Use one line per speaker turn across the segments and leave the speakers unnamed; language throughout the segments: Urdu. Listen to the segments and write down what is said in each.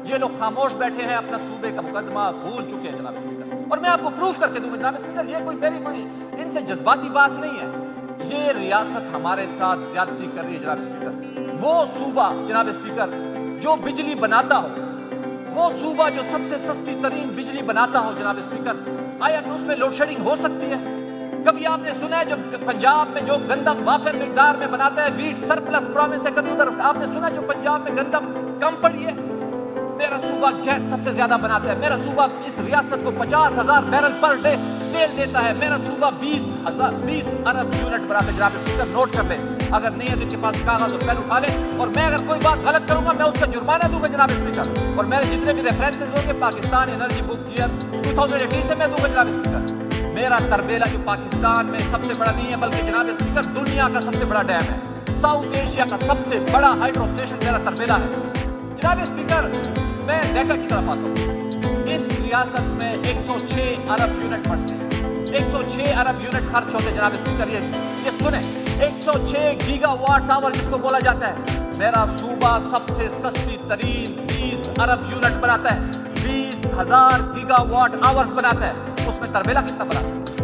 یہ لوگ خاموش بیٹھے ہیں، اپنا صوبے کا مقدمہ بھول چکے ہیں جناب اسپیکر، اور میں آپ کو پروف کر کے دوں گا جناب اسپیکر، یہ کوئی ان سے جذباتی بات نہیں ہے، یہ ریاست ہمارے ساتھ زیادتی کر رہی ہے جناب اسپیکر۔ وہ صوبہ جناب اسپیکر جو بجلی بناتا ہو، وہ صوبہ جو سب سے سستی ترین بجلی بناتا ہو جناب اسپیکر، آیا کہ اس میں لوڈ شیڈنگ ہو سکتی ہے؟ کبھی آپ نے سنا ہے جو پنجاب میں جو گندم وافر مقدار میں بناتا ہے، ویٹ سرپلس پروونس ہے، کبھی ادھر آپ نے سنا جو پنجاب میں گندم کم پڑی ہے؟ میرا صوبہ گیس سب سے زیادہ بناتا ہے، میرا صوبہ اس ریاست کو 50,000 بیرل پر ڈے تیل دیتا ہے، میرا صوبہ 20 ارب یونٹ بناتا ہے جناب اسپیکر، نوٹ کر لیں، اگر نہیں ہے جن کے پاس کاغذ اور پین اٹھا لیں، اور میں اگر کوئی بات غلط کروں گا میں اس کا جرمانہ دوں گا جناب اسپیکر، اور میرے جتنے بھی ریفرنسز ہوں گے پاکستان انرجی بک ایئر 2018 سے میں دوں گا جناب اسپیکر۔ میرا تربیلا جو پاکستان میں سب سے بڑا نہیں ہے بلکہ جناب اسپیکر دنیا کا سب سے بڑا ڈیم ہے، ساؤتھ ایشیا کا سب سے بڑا ہائیڈرو اسٹیشن میرا تربیلا ہے جناب اسپیکر۔ میں ڈیٹا کی طرف آتا ہوں، اس ریاست میں 106 ارب یونٹ بڑھتے ہیں، 106 ارب یونٹ خرچ ہوتے ہیں جناب اسپیکر، یہ سنیں، 106 گیگا واٹ آور جس کو بولا جاتا ہے، میرا صوبہ سب سے سستی ترین 20 ارب یونٹ بناتا ہے، 20,000 گیگا واٹ آور بناتا ہے، اس میں تربیلا کتنا بنا؟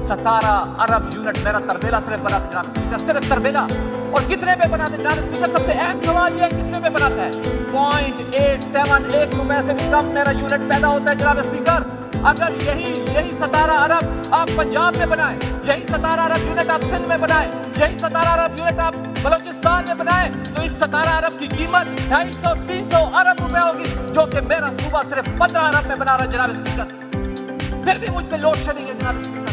17 ارب یونٹ میرا تربیلا صرف بناتا ہے جناب اسپیکر، صرف تربیلا، اور کتنے پہ بناتے ہیں جناب اسپیکر؟ سب سے اہم سوال یہ کتنے پہ بناتا ہے؟ 0.871 روپے سے بھی کم میرا یونٹ پیدا ہوتا ہے جناب اسپیکر۔ اگر یہی 17 ارب آپ پنجاب میں بنائیں، یہی 17 ارب یونٹ آپ سندھ میں بنائیں، یہی 17 ارب یونٹ آپ بلوچستان میں بنائیں، تو اس 17 ارب کی قیمت 250-300 ارب روپے ہوگی، جو کہ میرا صوبہ صرف 15 ارب میں بنا رہا ہے جناب اسپیکر۔ پھر بھی مجھ پہ لوڈ شیڈنگ ہے جناب اسپیکر،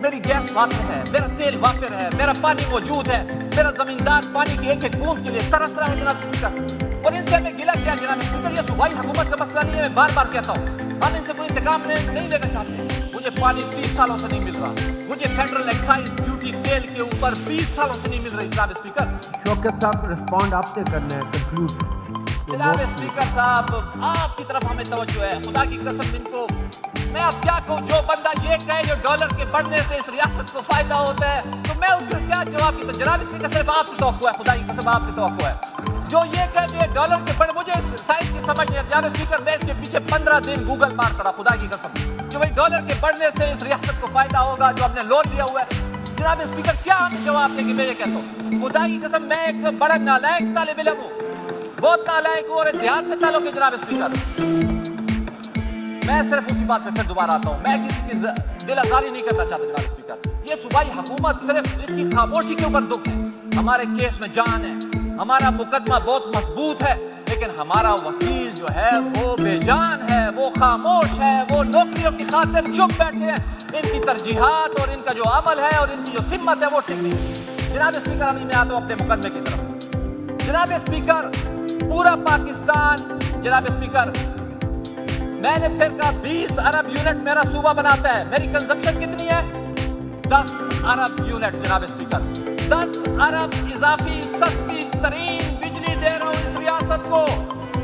میری گیس وافر ہے، میرا تیل وافر ہے، میرا پانی موجود ہے، میرا زمیندار پانی کی ایک ایک بوند کے لیے ترس رہا ہے جناب اسپیکر، اور ان سے ہمیں گلا کیا جناب اسپیکر؟ یہ صوبائی حکومت کا مسئلہ نہیں ہے، میں بار بار کہتا ہوں، ہم ان سے کوئی انتقام نہیں لینا چاہتے، مجھے پانی 30 سالوں سے نہیں مل رہا، مجھے فیڈرل ایکسائز ڈیوٹی تیل کے اوپر 20 سالوں سے نہیں مل رہی جناب اسپیکر۔
شوکت صاحب رسپونڈ آپ سے کرنا ہے، کنکلوڈ
جناب اسپیکر صاحب آپ کی طرف ہمیں توجہ ہے، خدا کی قسم ان کو میں اب کیا کہوں، جو بندہ یہ کہے جو ڈالر کے بڑھنے سے اس ریاست کو فائدہ ہوتا ہے تو میں اس کا کیا جواب دیتا؟ جناب اسپیکر صرف آپ سے توقع ہے، خدا کی قسم آپ سے توقع ہے، جو یہ کہے کہ ڈالر کے بڑھ، مجھے سائنس کی سمجھ نہیں ہے جناب اسپیکر، میں اس کے پیچھے 15 دن گوگل مار کر خدا کی قسم، جو بھائی ڈالر کے بڑھنے سے اس ریاست کو فائدہ ہوگا، جو ہم نے لون لیا ہوا ہے، جناب اسپیکر کیا ہمیں جواب دیں کہ میں یہ کہتا ہوں؟ خدا کی قسم میں ایک بڑا نالائق طالب علم ہوں، بہت نالائق ہوں، اور اتحاد سے تعلق ہے جناب اسپیکر۔ میں صرف اسی بات پہ پھر دوبارہ آتا ہوں، میں کسی کی دل آزاری نہیں کرنا چاہتا جناب اسپیکر، یہ صوبائی حکومت صرف اس کی خاموشی کے اوپر دکھ ہے، ہمارے کیس میں جان ہے، ہمارا مقدمہ بہت مضبوط ہے، لیکن ہمارا وکیل جو ہے وہ بے جان ہے، وہ خاموش ہے، وہ نوکریوں کی خاطر چپ بیٹھے ہیں، ان کی ترجیحات اور ان کا جو عمل ہے اور ان کی جو سمت ہے وہ ٹھیک نہیں۔ جناب اسپیکر ابھی میں آتا ہوں اپنے مقدمے کی طرف۔ جناب اسپیکر پورا پاکستان جناب اسپیکر میں نے پھر کہا 20 ارب یونٹ میرا صوبہ بناتا ہے، میری کنزمپشن کتنی ہے؟ 10 ارب یونٹ جناب اسپیکر، 10 ارب اضافی سستی ترین بجلی دے رہا ہوں اس ریاست کو۔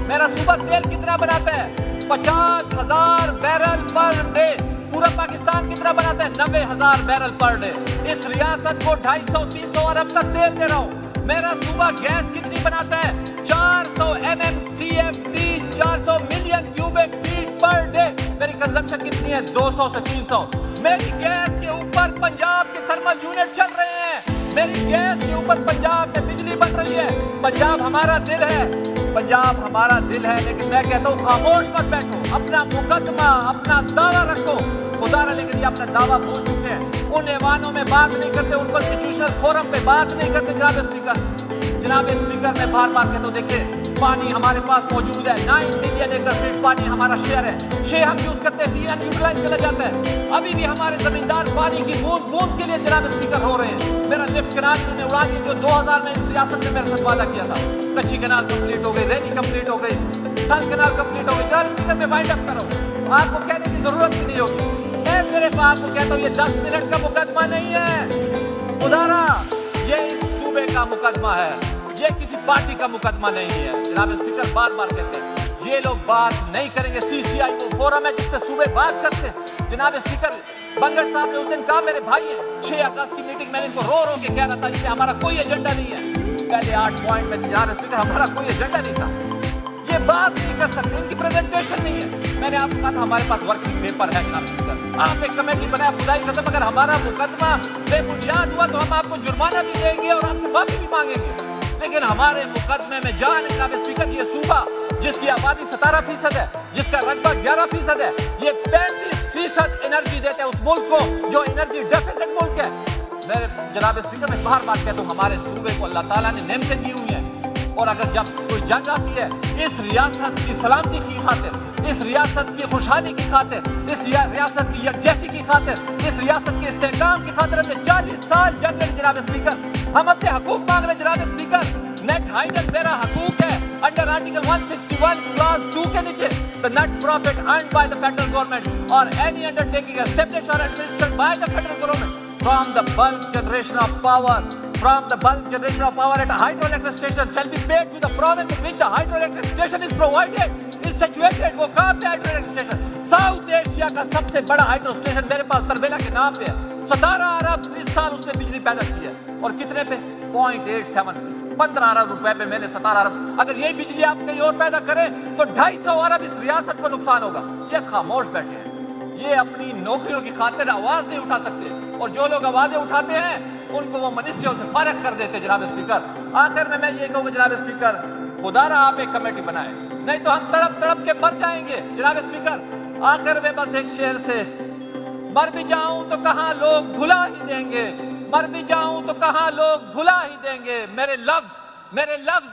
میرا صوبہ تیل کتنا بناتا ہے؟ 50,000 بیرل پر ڈے۔ پورا پاکستان کتنا بناتا ہے؟ 90,000 بیرل پر ڈے۔ اس ریاست کو 250-300 ارب تک تیل دے رہا ہوں۔ میرا صوبہ گیس کتنی بناتا ہے؟ 400 MMCFD، 400 million cubic feet per day. میری کنزمپشن کتنی ہے؟ 200 سے 300۔ میری گیس کے اوپر پنجاب کے تھرمل یونٹ چل رہے ہیں، میری گیس کے اوپر پنجاب میں بجلی بن رہی ہے۔ پنجاب ہمارا دل ہے، پنجاب ہمارا دل ہے، لیکن میں کہتا ہوں خاموش مت بیٹھو، اپنا مقدمہ اپنا دعویٰ رکھو۔ خدا رہا لیکن یہ اپنا دعویٰ بھول چکے ہیں، ان ایوانوں میں بات نہیں کرتے، ان کانسٹیٹیوشنل فورم پہ بات نہیں کرتے جناب اسپیکر۔ جناب اسپیکر میں بار بار کہتا ہوں دیکھیں پانی ہمارے پاس موجود ہے، 9 ملین ایکڑ فیٹ پانی ہمارا شیئر ہے، 6 ہم یوز کرتے ہیں، 3 یوٹیلائز چلا جاتا ہے۔ ابھی بھی ہمارے زمیندار پانی کی بوند بوند کے لیے جناب اسپیکر ہو رہے ہیں۔ میرا لفٹ کنال انہوں نے اڑا دیا جو 2000 میں اس ریاست میں میرے ساتھ وعدہ کیا تھا۔ کچی کنال کمپلیٹ ہو گئی، ریلی کمپلیٹ ہو گئی، تھل کنال کمپلیٹ ہو گئی۔ جناب اسپیکر میں وائنڈ اپ کرو، آپ کو کہنے کی ضرورت بھی نہیں ہوگی، میں صرف آپ کو کہتا ہوں یہ 10 منٹ کا مقدمہ نہیں ہے، خدارا یہ اس صوبے کا مقدمہ ہے، یہ کسی پارٹی کا مقدمہ نہیں ہے۔ جناب اسپیکر بار بار کہتے ہیں یہ لوگ بات نہیں کریں گے، CCI وہ فورم ہے جس پہ صوبے بات کرتے ہیں۔ جناب اسپیکر بنگڑ صاحب نے اس دن کہا میرے بھائی ہیں، 6 اگست کی میٹنگ میں ان کو رو رو کے کہہ رہا تھا اس میں ہمارا کوئی ایجنڈا نہیں ہے۔ پہلے 8 پوائنٹ میں جناب اسپیکر ہمارا کوئی ایجنڈا نہیں تھا، یہ یہ بات نہیں کر سکتے, ان کی پریزنٹیشن نہیں ہے. میں نے آپ کو کہا تھا ہمارے پاس ورکنگ پیپر ہے جناب اسپیکر, آپ ایک کمیٹی بنایا, خدائی قسم اگر ہمارا مقدمہ بے بنیاد ہوا تو ہم آپ کو جرمانہ بھی دیں گے اور آپ سے معافی بھی مانگیں گے, لیکن ہمارے مقدمے میں جان ہے جناب اسپیکر. یہ صوبہ جس کی آبادی 17% ہے, جس کا رقبہ 11% ہے, یہ 35% انرجی دیتے ہیں اس ملک کو جو انرجی ڈیفیسٹ ملک ہے. میں جناب اسپیکر میں باہر بات کہتا ہوں, ہمارے صوبے کو اللہ تعالیٰ نے نعمتیں دی ہوئی ہیں, اور اگر جب کوئی جنگ آتی ہے اس ریاست کی سلامتی کی خاطر, اس ریاست کی خوشحالی کی خاطر, اس ریاست کی یکجہتی کی خاطر, اس ریاست کے استحکام کی خاطر ہم نے 40 سال جنگ لڑی جناب اسپیکر. ہم اپنے حقوق مانگ رہے جناب اسپیکر. نیٹ ہائیڈنگ میرا حقوق ہے انڈر آرٹیکل 161 کلاس 2 کے نیچے. The net profit earned by the federal government or any undertaking established or administered by the federal government from the bulk generation of power at a hydroelectric station shall be paid to the province in which the hydroelectric station is provided is situated. وہ کہاں پہ hydroelectric station؟ ساؤتھ ایشیا کا سب سے بڑا ہائیڈرو اسٹیشن میرے پاس تربیلا کے نام پہ ہے. 17 ارب اس سال اس نے بجلی پیدا کی ہے, اور کتنے پہ؟ 0.87 پہ, 15 ارب روپے پہ میں نے 17 ارب. اگر یہی بجلی آپ کہیں اور پیدا کریں تو 250 ارب اس ریاست کو نقصان ہوگا. یہ خاموش بیٹھے ہیں, یہ اپنی نوکریوں کی خاطر آواز نہیں اٹھا سکتے, اور جو لوگ آوازیں اٹھاتے ہیں ان کو وہ منسٹریوں سے فارغ کر دیتے جناب اسپیکر. آخر میں یہ کہوں گا جناب اسپیکر, خدا رہا آپ ایک کمیٹی بنائیں, نہیں تو ہم تڑپ تڑپ کے مر جائیں گے جناب اسپیکر. آخر میں بس ایک شعر سے, مر بھی جاؤں تو کہاں لوگ بھلا ہی دیں گے, مر بھی جاؤں تو کہاں لوگ بھلا ہی دیں گے, میرے لفظ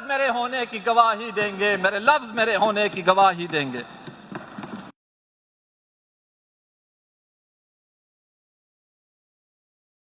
میرے ہونے کی گواہی دیں گے, میرے لفظ میرے ہونے کی گواہی دیں گے.